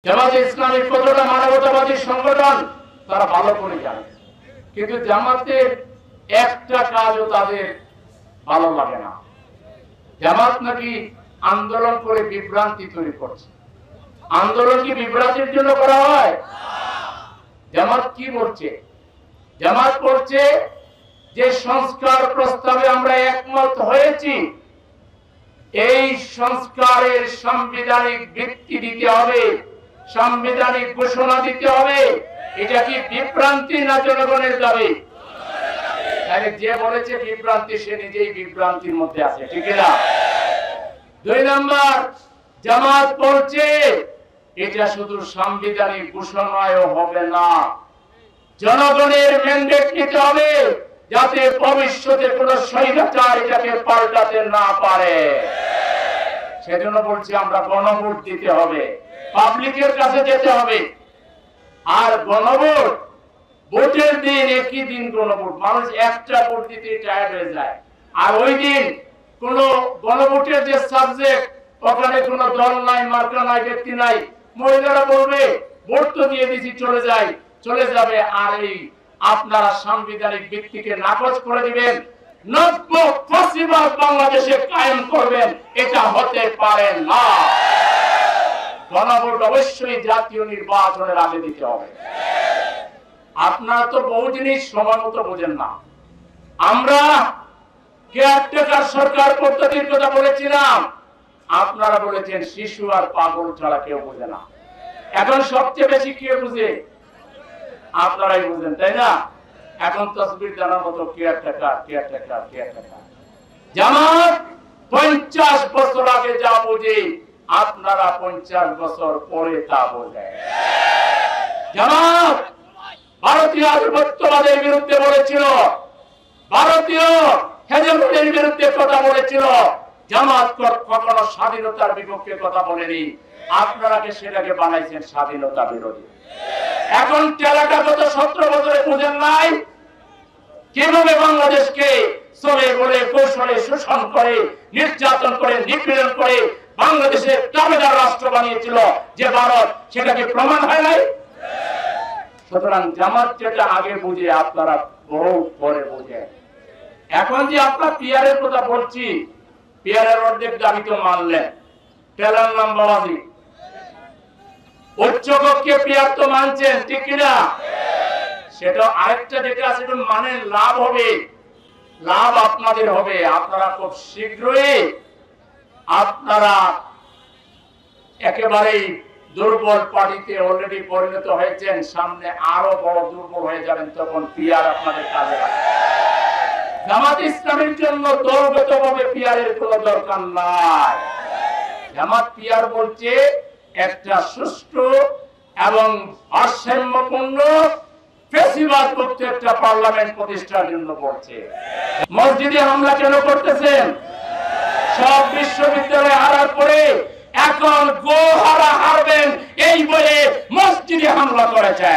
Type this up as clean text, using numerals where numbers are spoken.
জামাতে ইসলামী কতটা মানবতাবাদী সংগঠন তারা ভালো করে জানে, কিন্তু জামাতের একটা কাজও তাদের ভালো লাগে না। জামাত নাকি আন্দোলন করে বিভ্রান্তি তৈরি করছে। আন্দোলন কি বিভ্রান্তির জন্য করা হয়? জামাত কি বলছে? জামাত বলছে যে সংস্কার প্রস্তাবে আমরা একমত হয়েছি, এই সংস্কারের সাংবিধানিক ভিত্তি দিতে হবে, সাংবিধানিক ঘোষণা দিতে হবে। এটা কি বিভ্রান্তি না জনগণের দাবি? যে বলেছে বিভ্রান্তি সে নিজেই বিভ্রান্তির মধ্যে আছে, ঠিক না? 2 নম্বর, জামাত বলছে এটা শুধু সাংবিধানিক ঘোষণায় হবে না, জনগণের ম্যান্ডেট নিতে হবে যাতে ভবিষ্যতে কোনো স্বৈরাচার এটাকে পাল্টাতে না পারে। সেজন্য বলছি আমরা গণভোট দিতে হবে, পাবলিকের কাছে যেতে হবে। আর গণভোট, ভোটের দিন একই দিন গণভোট, মানুষ একটা ভোট দিতে টায়ার্ড হয়ে যায়। আর ওই দিন কোন গণভোটের যে সাবজেক্ট, ওখানে কোনো দল নাই, মার্কা নাই, ব্যক্তি নাই। মহিলারা বলবে ভোট তো দিয়ে দিছি, চলে যাবে। আর এই আপনারা সাংবিধানিক ভিত্তিকে নাকচ করে দিবেন, নব্য ফ্যাসিবাদ বাংলাদেশে কায়েম করবেন, এটা হতে পারে না। গণভোট অবশ্যই জাতীয় নির্বাচনের আগে দিতে হবে। আপনারা তো বহু জিনিস সময় মতো বোঝেন না। আমরা কেয়ারটেকার সরকার পদ্ধতির কথা বলেছিলাম, আপনারা বলেছেন শিশু আর পাগল ছাড়া কেউ বোঝে না। এখন সবচেয়ে বেশি কে বুঝে? আপনারাই বুঝেন, তাই না? এখন তসবির জানার মতো কেয়ারটেকার। জামাত 50 বছর আগে যা বুঝে, আপনারা 50 বছর পরে তা বোঝেন। জামাত ভারতীয় আধিপত্যবাদের বিরুদ্ধে বলেছিল, ভারতীয় হেজেমনির বিরুদ্ধে কথা বলেছিল। জামাত কখনো স্বাধীনতার বিপক্ষে কথা বলেনি। আপনারা সেটাকে বানাইছেন স্বাধীনতা বিরোধী। এখন টেলাটা গত 17 বছরে বুঝেন নাই কিভাবে বাংলাদেশকে চলে বলে কৌশলে শোষণ করে, নির্যাতন করে, নিপীড়ন করে বাংলাদেশের দাবিদার রাষ্ট্র বানিয়েছিল যে ভারত, সেটাকে প্রমাণ হয় নাই। সুতরাং জামাত যেটা আগে বুঝে, আপনারা বহু পরে বুঝে। এখন যে আপনার পিয়ারের কথা বলছি, পিয়ারের অর্ধেক দাবি তো মানলেন, টেলার নাম বাবাজি। উচ্চকক্ষে পিয়ার তো মানছেন, ঠিক কিনা? সেটা আরেকটা যেটা আছে, মানে লাভ হবে, লাভ আপনাদের হবে। আপনারা খুব শীঘ্রই আপনারা একেবারেই দুর্বল পার্টিতে অলরেডি পরিণত হয়েছেন, সামনে আরো বড় দুর্বল হয়ে যাবেন, তখন পিয়ার আপনাদের কাজে লাগবে। জামাত ইসলামের জন্য দলগতভাবে পিয়ারের কোনো দরকার নাই। জামাত পিয়ার বলছে একটা সুষ্ঠু এবং ভারসাম্যপূর্ণ ফ্যাসিবাদ মুক্ত একটা পার্লামেন্ট প্রতিষ্ঠার জন্য বলছে। মসজিদে হামলা কেন করতেছেন? সব বিশ্ববিদ্যালয়ে হারার পরে এখন গোহারা হারবেন এই বলে মসজিদে হামলা করেছে।